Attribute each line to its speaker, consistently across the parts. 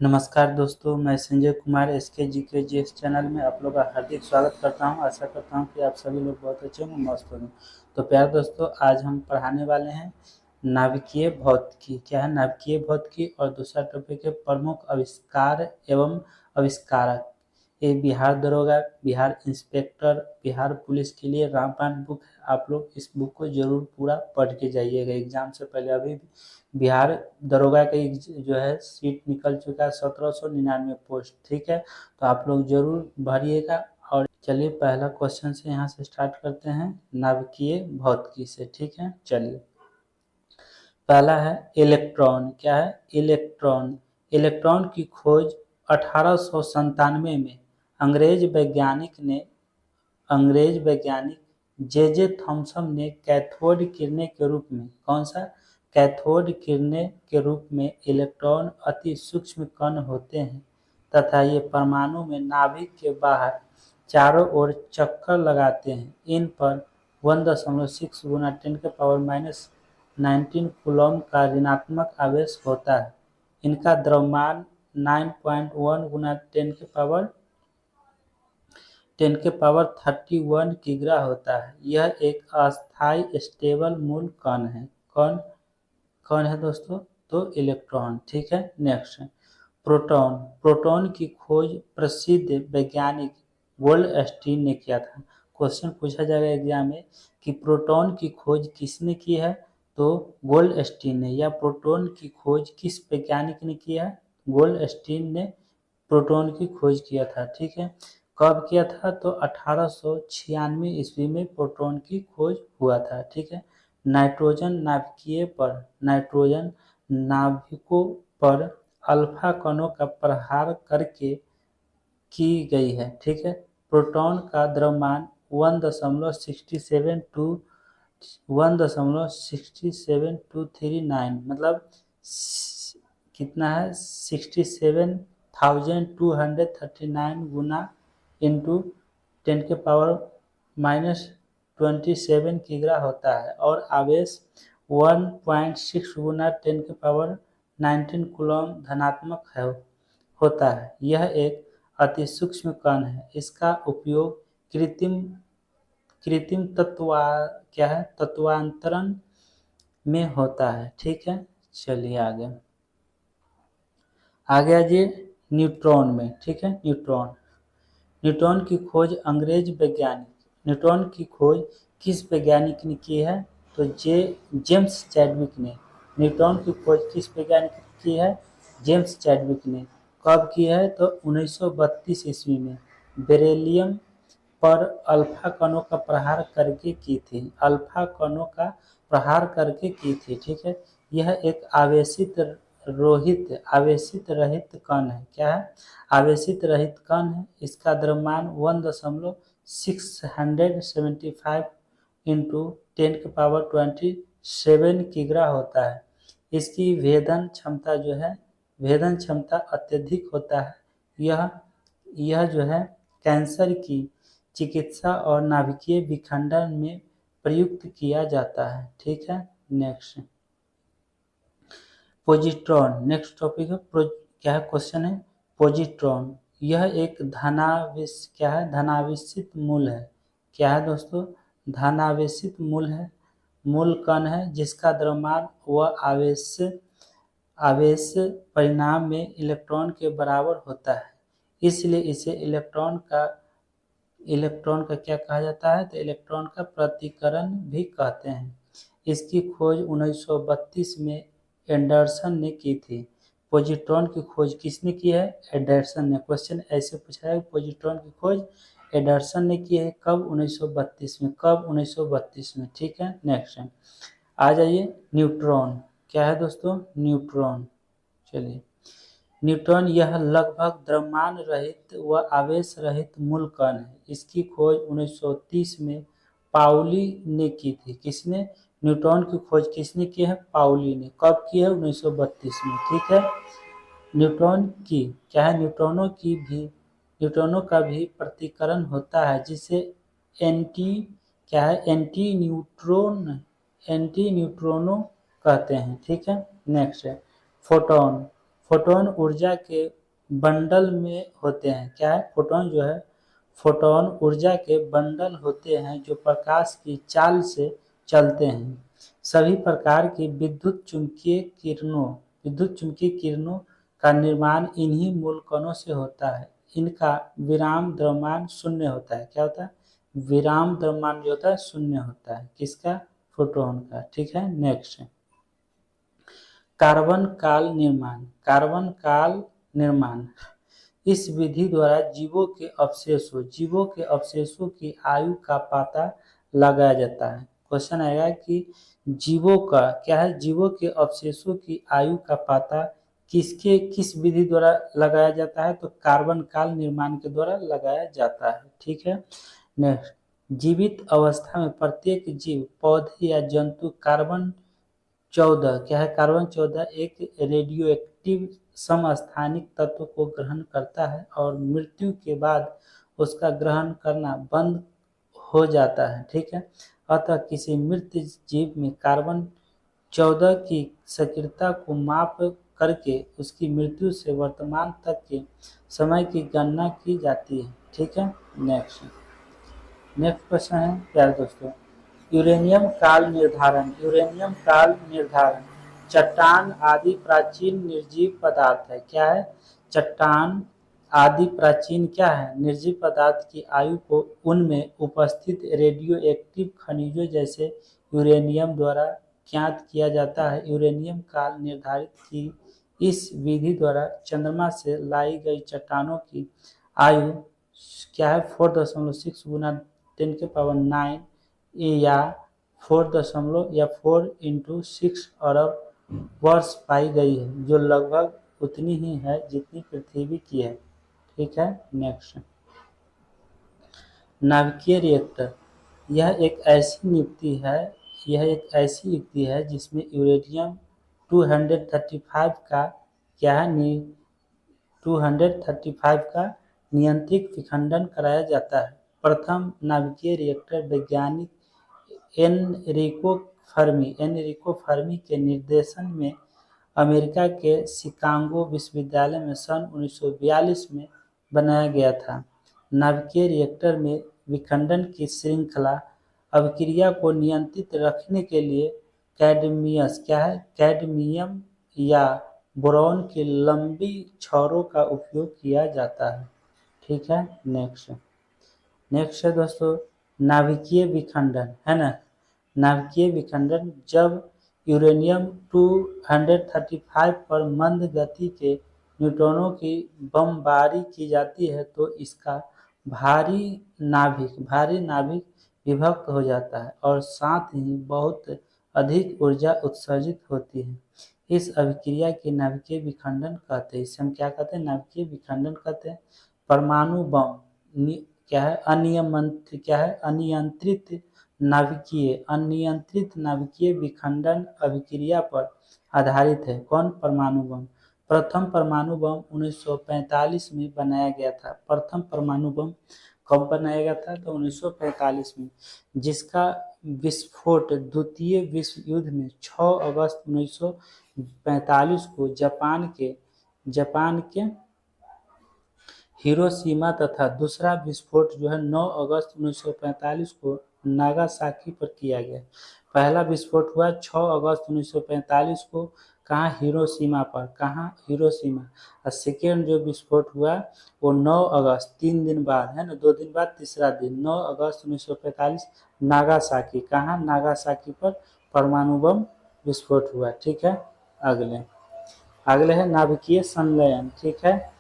Speaker 1: नमस्कार दोस्तों, मैं संजय कुमार एसके जी के जी एस चैनल में आप लोग का हार्दिक स्वागत करता हूं। आशा करता हूं कि आप सभी लोग बहुत अच्छे होंगे, मस्त होंगे। तो प्यारे दोस्तों, आज हम पढ़ाने वाले हैं नाभिकीय भौतिकी। क्या है नाभिकीय भौतिकी? और दूसरा टॉपिक है प्रमुख आविष्कार एवं आविष्कारक। ये बिहार दरोगा, बिहार इंस्पेक्टर, बिहार पुलिस के लिए रामबाण बुक है। आप लोग इस बुक को जरूर पूरा पढ़ के जाइएगा एग्जाम से पहले। अभी बिहार दरोगा का जो है सीट निकल चुका है, 1799 पोस्ट। ठीक है, तो आप लोग जरूर भरिएगा। और चलिए पहला क्वेश्चन से यहाँ से स्टार्ट करते हैं, नाभिकीय भौतिकी से। ठीक है, चलिए पहला है इलेक्ट्रॉन। क्या है? इलेक्ट्रॉन। इलेक्ट्रॉन की खोज 1897 में अंग्रेज वैज्ञानिक जे थॉमसन ने कैथोड किरणें के रूप में, कौन सा? कैथोड किरणें के रूप में इलेक्ट्रॉन अति सूक्ष्म कण होते हैं तथा ये परमाणु में नाभिक के बाहर चारों ओर चक्कर लगाते हैं। इन पर 1.6 गुना 10⁻⁻19 कूलॉम का ऋणात्मक आवेश होता है। इनका द्रव्यमान 9.1 गुना 10⁻31 किग्रा होता है। यह एक अस्थायी स्टेबल मूल कण है। कौन कौन है दोस्तों? तो इलेक्ट्रॉन। ठीक है, नेक्स्ट प्रोटॉन। प्रोटॉन की खोज प्रसिद्ध वैज्ञानिक गोल्डस्टीन ने किया था। क्वेश्चन पूछा जाएगा एग्जाम में कि प्रोटॉन की खोज किसने की है? तो गोल्डस्टीन ने। या प्रोटॉन की खोज किस वैज्ञानिक ने किया है? गोल्डस्टीन ने प्रोटॉन की खोज किया था। ठीक है, कब किया था? तो 1896 ईस्वी में प्रोटॉन की खोज हुआ था। ठीक है, नाइट्रोजन नाभिकों पर अल्फा कणों का प्रहार करके की गई है। ठीक है, प्रोटॉन का द्रव्यमान 1.67239, मतलब कितना है? 67,239 गुना इंटू 10⁻⁻27 किग्रा होता है। और आवेश 1.6 गुना 10⁻19 कूलॉम धनात्मक होता है। यह एक अति सूक्ष्म कण है। इसका उपयोग कृत्रिम तत्वांतरण में होता है। ठीक है, चलिए आगे आ जी न्यूट्रॉन में। ठीक है, न्यूट्रॉन की खोज न्यूट्रॉन की खोज किस वैज्ञानिक ने की है? तो जेम्स चैडविक ने। न्यूट्रॉन की खोज किस वैज्ञानिक ने की है? जेम्स चैडविक ने। कब की है? तो 1932 ईस्वी में बेरिलियम पर अल्फा कणों का प्रहार करके की थी। अल्फा कणों का प्रहार करके की थी। ठीक है, यह एक आवेशित रहित कण है। क्या है? आवेशित रहित कण है। इसका द्रव्यमान 1.675 इंटू 10⁻27 किग्रा होता है। इसकी भेदन क्षमता अत्यधिक होता है। यह जो है कैंसर की चिकित्सा और नाभिकीय विखंडन में प्रयुक्त किया जाता है। ठीक है, नेक्स्ट पोजिट्रॉन। नेक्स्ट टॉपिक है क्या है? क्वेश्चन है पोजिट्रॉन। यह एक धनावेशित मूल है। क्या है दोस्तों? धनावेशित मूल कण है जिसका द्रव्यमान व आवेश परिमाण में इलेक्ट्रॉन के बराबर होता है। इसलिए इसे इलेक्ट्रॉन का क्या कहा जाता है? तो इलेक्ट्रॉन का प्रतिकरण भी कहते हैं। इसकी खोज 1932 में एंडरसन ने की थी। पोजिट्रॉन की खोज किसने की है? एंडरसन ने। क्वेश्चन ऐसे पूछा है, पोजिट्रॉन की खोज एंडरसन ने की है। कब? 1932 में। कब? 1932 में। ठीक है, नेक्स्ट आ जाइए न्यूट्रॉन। क्या है दोस्तों? न्यूट्रॉन। चलिए न्यूट्रॉन यह लगभग द्रव्यमान रहित व आवेश रहित मूल कण है। इसकी खोज 1930 में पाउली ने की थी। किसने? न्यूट्रॉन की खोज किसने की है? पाउली ने। कब की है? 1932 में। ठीक है, न्यूट्रॉन की क्या है? न्यूट्रॉनों का भी प्रतिकरण होता है जिसे एंटी न्यूट्रोनो कहते हैं। ठीक है, नेक्स्ट है फोटॉन। फोटोन ऊर्जा के बंडल में होते हैं। क्या है? फोटोन जो है, फोटोन ऊर्जा के बंडल होते हैं जो प्रकाश की चाल से चलते हैं। सभी प्रकार की विद्युत चुम्बकीय किरणों का निर्माण इन्हीं मूल कणों से होता है। इनका विराम द्रव्यमान शून्य होता है। क्या होता है? विराम द्रव्यमान जो होता है शून्य होता है। किसका? फोटोन का। ठीक है, नेक्स्ट कार्बन काल निर्माण। कार्बन काल निर्माण इस विधि द्वारा जीवों के अवशेषों की आयु का पता लगाया जाता है। क्वेश्चन आएगा कि जीवों का क्या है? जीवों के अवशेषों की आयु का पता किस विधि द्वारा लगाया जाता है? तो कार्बन काल निर्माण के द्वारा लगाया जाता है। ठीक है, नेक्स्ट जीवित अवस्था में प्रत्येक जीव, पौधे या जंतु कार्बन 14 क्या है? कार्बन 14 एक रेडियो एक्टिव समस्थानिक तत्व को ग्रहण करता है और मृत्यु के बाद उसका ग्रहण करना बंद हो जाता है। ठीक है, अतः किसी मृत जीव में कार्बन 14 की सक्रियता को माप करके उसकी मृत्यु से वर्तमान तक के समय की गणना की जाती है। ठीक है, नेक्स्ट क्वेश्चन है प्यारे दोस्तों, यूरेनियम काल निर्धारण। यूरेनियम काल निर्धारण चट्टान आदि प्राचीन निर्जीव पदार्थ है। क्या है? चट्टान आदि प्राचीन क्या है? निर्जीव पदार्थ की आयु को उनमें उपस्थित रेडियो एक्टिव खनिजों जैसे यूरेनियम द्वारा ज्ञात किया जाता है। यूरेनियम काल निर्धारित की इस विधि द्वारा चंद्रमा से लाई गई चट्टानों की आयु क्या है? 4.6 गुना 10⁹ या 4 अरब वर्ष पाई गई है, जो लगभग उतनी ही है जितनी पृथ्वी की है। ठीक है, नेक्स्ट नाभिकीय रिएक्टर। यह एक ऐसी युक्ति है जिसमें यूरेनियम 235 का क्या है? 235 का नियंत्रित विखंडन कराया जाता है। प्रथम नाभिकीय रिएक्टर वैज्ञानिक एनरिको फर्मी के निर्देशन में अमेरिका के शिकागो विश्वविद्यालय में सन 1942 में बनाया गया था। नाभिकीय रिएक्टर में विखंडन की श्रृंखला अभिक्रिया को नियंत्रित रखने के लिए कैडमियम या बोरॉन की लंबी छड़ों का उपयोग किया जाता है। ठीक है, नेक्स्ट है दोस्तों नाभिकीय विखंडन, है ना। नाभिकीय विखंडन जब यूरेनियम 235 पर मंद गति के न्यूट्रॉनों की बमबारी की जाती है तो इसका भारी नाभिक विभक्त हो जाता है और साथ ही बहुत अधिक ऊर्जा उत्सर्जित होती है। इस अभिक्रिया के नाभिकीय विखंडन कहते हैं। इसे हम क्या कहते हैं? नाभिकीय विखंडन कहते हैं। परमाणु बम क्या है? अनियंत्रित नाभिकीय विखंडन अभिक्रिया पर आधारित है। कौन? परमाणु बम। प्रथम परमाणु बम 1945 में बनाया गया था। प्रथम परमाणु बम कब बनाया गया था? तो 1945 में, जिसका विस्फोट द्वितीय विश्व युद्ध में 6 अगस्त 1945 को जापान के हिरोशिमा तथा दूसरा विस्फोट जो है 9 अगस्त 1945 को नागासाकी पर किया गया। पहला विस्फोट हुआ 6 अगस्त 1945 को, कहाँ? हिरोशिमा पर। कहाँ? हिरोशिमा। और सेकेंड जो विस्फोट हुआ वो 9 अगस्त, 3 दिन बाद, है ना, 2 दिन बाद तीसरा दिन 9 अगस्त 1945 नागासाकी। कहाँ? नागासाकी पर परमाणु बम विस्फोट हुआ। ठीक है, अगले है नाभिकीय संलयन। ठीक है,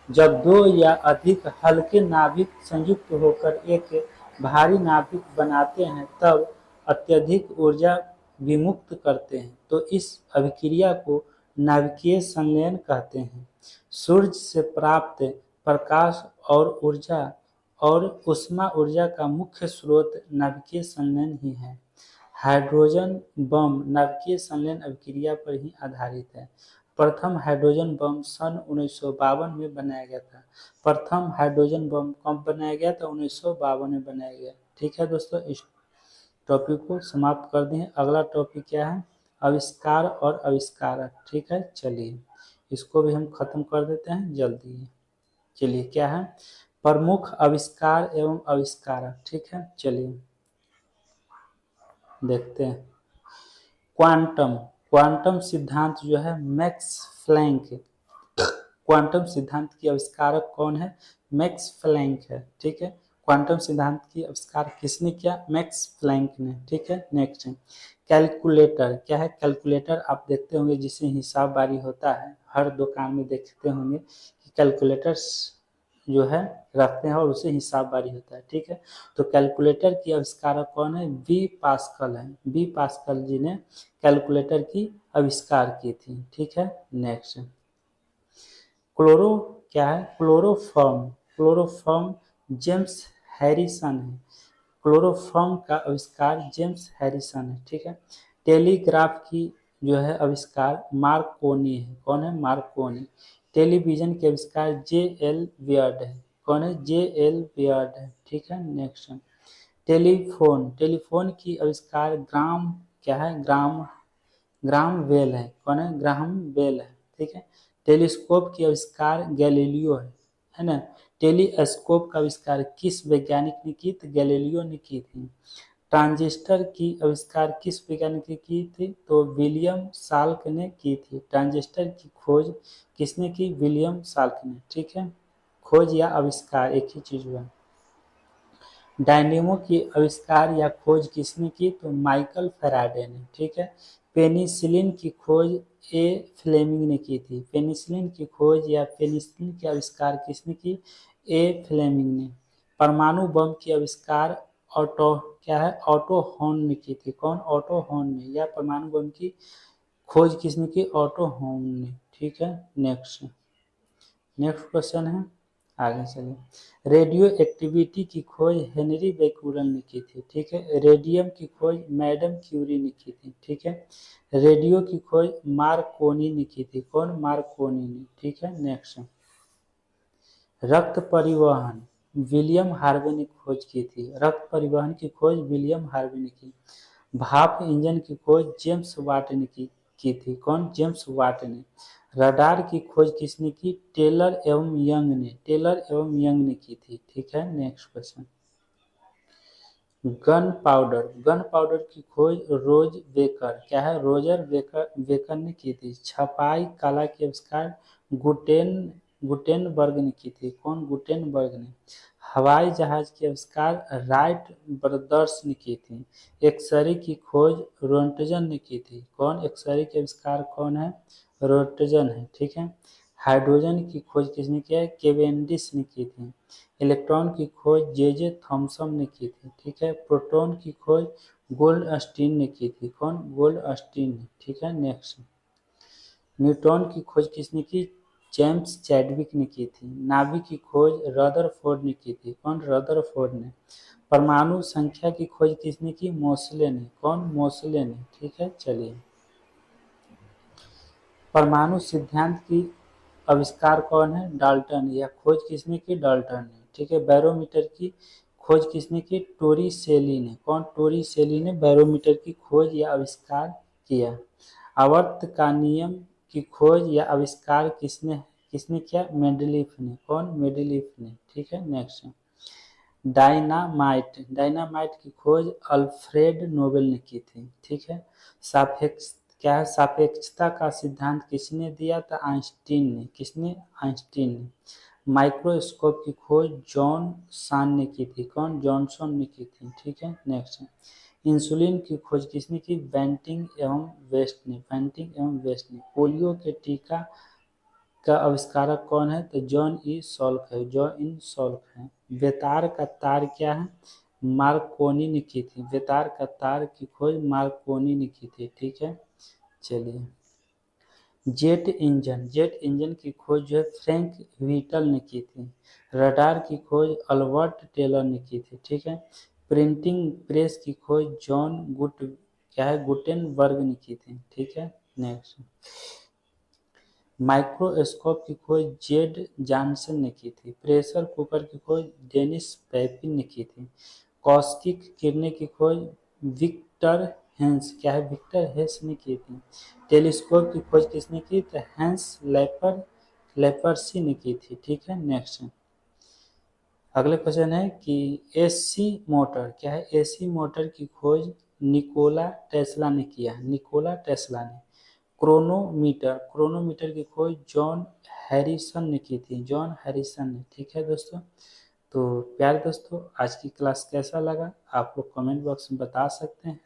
Speaker 1: जब दो या अधिक हल्के नाभिक संयुक्त होकर एक भारी नाभिक बनाते हैं तब अत्यधिक ऊर्जा विमुक्त करते हैं, तो इस अभिक्रिया को नाभिकीय संलयन कहते हैं। सूर्य से प्राप्त प्रकाश और ऊर्जा और ऊष्मा ऊर्जा का मुख्य स्रोत नाभिकीय संलयन ही है। हाइड्रोजन बम नाभिकीय संलयन अभिक्रिया पर ही आधारित है। प्रथम हाइड्रोजन बम सन 1952 में बनाया गया था। प्रथम हाइड्रोजन बम कब बनाया गया था? 1952 में बनाया गया। ठीक है दोस्तों, इस टॉपिक को समाप्त कर दें। अगला टॉपिक क्या है? आविष्कार और आविष्कारक, ठीक है। चलिए इसको भी हम खत्म कर देते हैं जल्दी। चलिए क्या है, प्रमुख आविष्कार एवं आविष्कारक, ठीक है। चलिए देखते हैं। क्वांटम, क्वांटम सिद्धांत जो है मैक्स प्लैंक, क्वांटम सिद्धांत की आविष्कारक कौन है, मैक्स प्लैंक है, ठीक है। क्वांटम सिद्धांत की आविष्कार किसने किया, मैक्स प्लैंक ने, ठीक है। नेक्स्ट है कैलकुलेटर, क्या है कैलकुलेटर, आप देखते होंगे जिसे हिसाब बारी होता है, हर दुकान में देखते होंगे कि कैलकुलेटर्स जो है रखते हैं और उसे हिसाब बारी होता है, ठीक है। तो कैलकुलेटर की आविष्कारक कौन है, बी पास्कल है, बी पास्कल जी ने कैलकुलेटर की आविष्कार की थी, ठीक है। नेक्स्ट क्लोरो, क्या है क्लोरोफॉर्म, क्लोरोफॉर्म जेम्स हैरिसन है, क्लोरोफॉर्म का आविष्कार जेम्स हैरिसन है, ठीक है। टेलीग्राफ की जो है आविष्कार मार्कोनी है, कौन है मार्कोनी। टेलीविजन के आविष्कार जे एल बियर्ड है, कौन है जे एल बियर्ड है, ठीक है। नेक्स्ट टेलीफोन, टेलीफोन की आविष्कार ग्राम, क्या है ग्राम, ग्राहम बेल है, कौन है ग्राहम बेल है, ठीक है। टेलीस्कोप की आविष्कार गैलीलियो है ना। टेलीस्कोप का आविष्कार किस वैज्ञानिक ने की, तो गैलीलियो ने की थी। ट्रांजिस्टर की आविष्कार किस वैज्ञानिक ने की थी, तो विलियम साल्क ने की थी। ट्रांजिस्टर की खोज किसने की, विलियम साल्क ने, ठीक है। खोज या आविष्कार एक ही चीज हुआ। डायनेमो की आविष्कार या खोज किसने की, तो माइकल फैराडे ने, ठीक है। पेनिसिलिन की खोज ए फ्लेमिंग ने की थी, पेनिसिलिन की खोज या पेनिसिलिन के आविष्कार किसने की, ए फ्लेमिंग ने। परमाणु बम की आविष्कार ऑटो, क्या है ऑटो हॉर्न ने की थी, कौन ऑटो हॉर्न ने, या परमाणु बम की खोज किसने की, ऑटो हॉर्न ने, ठीक है। नेक्स्ट नेक्स्ट क्वेश्चन है, आगे चलिए। रेडियो एक्टिविटी की खोज हेनरी बेक्यूरल ने की थी, ठीक है। रेडियम की खोज मैडम क्यूरी ने की थी, ठीक है। रेडियो की खोज मार्कोनी ने की थी, कौन मार्कोनी ने, ठीक है। नेक्स्ट रक्त परिवहन विलियम हार्वे ने खोज की थी, रक्त परिवहन की खोज विलियम हार्वे ने की। भाप इंजन की खोज जेम्स वाट ने की थी, कौन जेम्स वाट ने। रडार की खोज किसने की, टेलर एवं यंग ने, टेलर एवं यंग ने की थी, ठीक है। Next question gun powder, gun powder की खोज रोज बेकर, क्या है रोजर बेकर, बेकर ने की थी। छपाई कला के आविष्कार गुटेन, गुटेनबर्ग ने की थी, कौन गुटेनबर्ग ने। हवाई जहाज के आविष्कार राइट ब्रदर्स ने की थी। एक्सरे की खोज रोंटजन ने की थी, कौन एक्सरे के आविष्कार कौन है, रोंटजन है, ठीक है। हाइड्रोजन की खोज किसने किया है, केवेंडिश ने की थी। इलेक्ट्रॉन की खोज जे जे थॉमसन ने की थी, ठीक है। प्रोटॉन की खोज गोल्डस्टीन ने की थी, कौन गोल्डस्टीन ने, ठीक है। नेक्स्ट न्यूट्रॉन की खोज किसने की, जेम्स चैडविक ने की थी। नाभिक की खोज रदरफोर्ड ने की थी, कौन रदरफोर्ड ने। परमाणु संख्या की खोज किसने की, मोसले ने, कौन मोसले ने, ठीक है। चलिए परमाणु सिद्धांत की आविष्कार कौन है, डाल्टन, या खोज किसने की, डाल्टन ने, ठीक है। बैरोमीटर की खोज किसने की, टोरिसेली ने, कौन टोरिसेली ने बैरोमीटर की खोज या आविष्कार किया। आवर्त का नियम की खोज या आविष्कार किसने किसने किया, मेंडलीफ ने, कौन मेंडलीफ ने, ठीक है। नेक्स्ट डायनामाइट, डायनामाइट की खोज अल्फ्रेड नोबेल ने की थी, ठीक है। सापेक्ष, क्या है सापेक्षता का सिद्धांत किसने दिया था, आइंस्टीन ने, किसने आइंस्टीन ने। माइक्रोस्कोप की खोज जॉन सान ने की थी, कौन जॉनसन ने की थी, ठीक है। नेक्स्ट इंसुलिन की खोज किसने की, बेंटिंग एवं वेस्ट ने, बेंटिंग एवं वेस्ट ने। पोलियो के टीका का आविष्कारक कौन है, तो जॉन ई सॉल्क है, जॉन इन सॉल्क है। बेतार का तार क्या है, मार्कोनी ने की थी, बेतार का तार की खोज मार्कोनी ने की थी, ठीक है। चलिए जेट इंजन, जेट इंजन की खोज जो है फ्रैंक व्हीटल ने की थी। रडार की खोज अल्बर्ट टेलर ने की थी, ठीक है। प्रिंटिंग प्रेस की खोज जॉन गुट, क्या है गुटेनबर्ग ने की थी, ठीक है। नेक्स्ट माइक्रोस्कोप की खोज जेड जॉनसन ने की थी। प्रेशर कुकर की खोज डेनिस पैपिन ने की थी। कॉस्मिक किरणें की खोज विक्टर हेंस, क्या है, विक्टर हेंस ने की थी। टेलीस्कोप की खोज किसने की, तो हेंस लेपर्सी ने की थी। ठीक है, नेक्स्ट अगले क्वेश्चन है कि एसी मोटर, क्या है, एसी मोटर की खोज निकोला टेस्ला ने किया, निकोला टेस्ला ने। क्रोनोमीटर की खोज जॉन हैरिसन ने की थी, जॉन हैरिसन ने। ठीक है दोस्तों, तो प्यारे दोस्तों, आज की क्लास कैसा लगा आप लोग कमेंट बॉक्स में बता सकते हैं।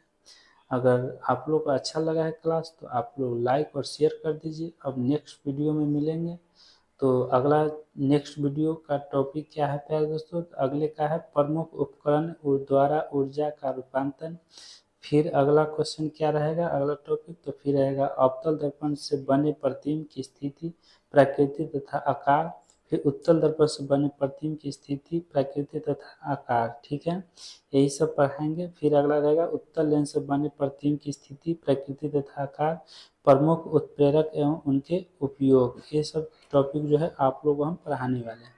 Speaker 1: अगर आप लोग को अच्छा लगा है क्लास तो आप लोग लाइक और शेयर कर दीजिए। अब नेक्स्ट वीडियो में मिलेंगे। तो अगला नेक्स्ट वीडियो का टॉपिक क्या है प्यारे दोस्तों, अगले का है प्रमुख उपकरण द्वारा ऊर्जा का रूपांतरण। फिर अगला क्वेश्चन क्या रहेगा, अगला टॉपिक तो फिर रहेगा अवतल दर्पण से बने प्रतिबिंब की स्थिति, प्रकृति तथा आकार। फिर उत्तल दर्पण से बने प्रतिबिंब की स्थिति, प्रकृति तथा आकार। ठीक है, यही सब पढ़ाएंगे। फिर अगला रहेगा उत्तल लेंस से बने प्रतिबिंब की स्थिति, प्रकृति तथा आकार, प्रमुख उत्प्रेरक एवं उनके उपयोग। ये सब टॉपिक जो है आप लोग को हम पढ़ाने वाले हैं।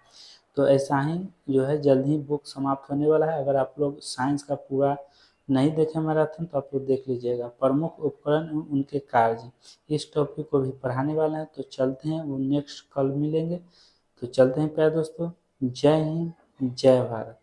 Speaker 1: तो ऐसा ही जो है जल्द ही बुक समाप्त होने वाला है। अगर आप लोग साइंस का पूरा नहीं देखे मैराथन तो आप लोग देख लीजिएगा, प्रमुख उपकरण एवं उनके कार्य, इस टॉपिक को भी पढ़ाने वाले हैं। तो चलते हैं, वो नेक्स्ट कल मिलेंगे। तो चलते हैं प्यारे दोस्तों, जय हिंद, जय भारत।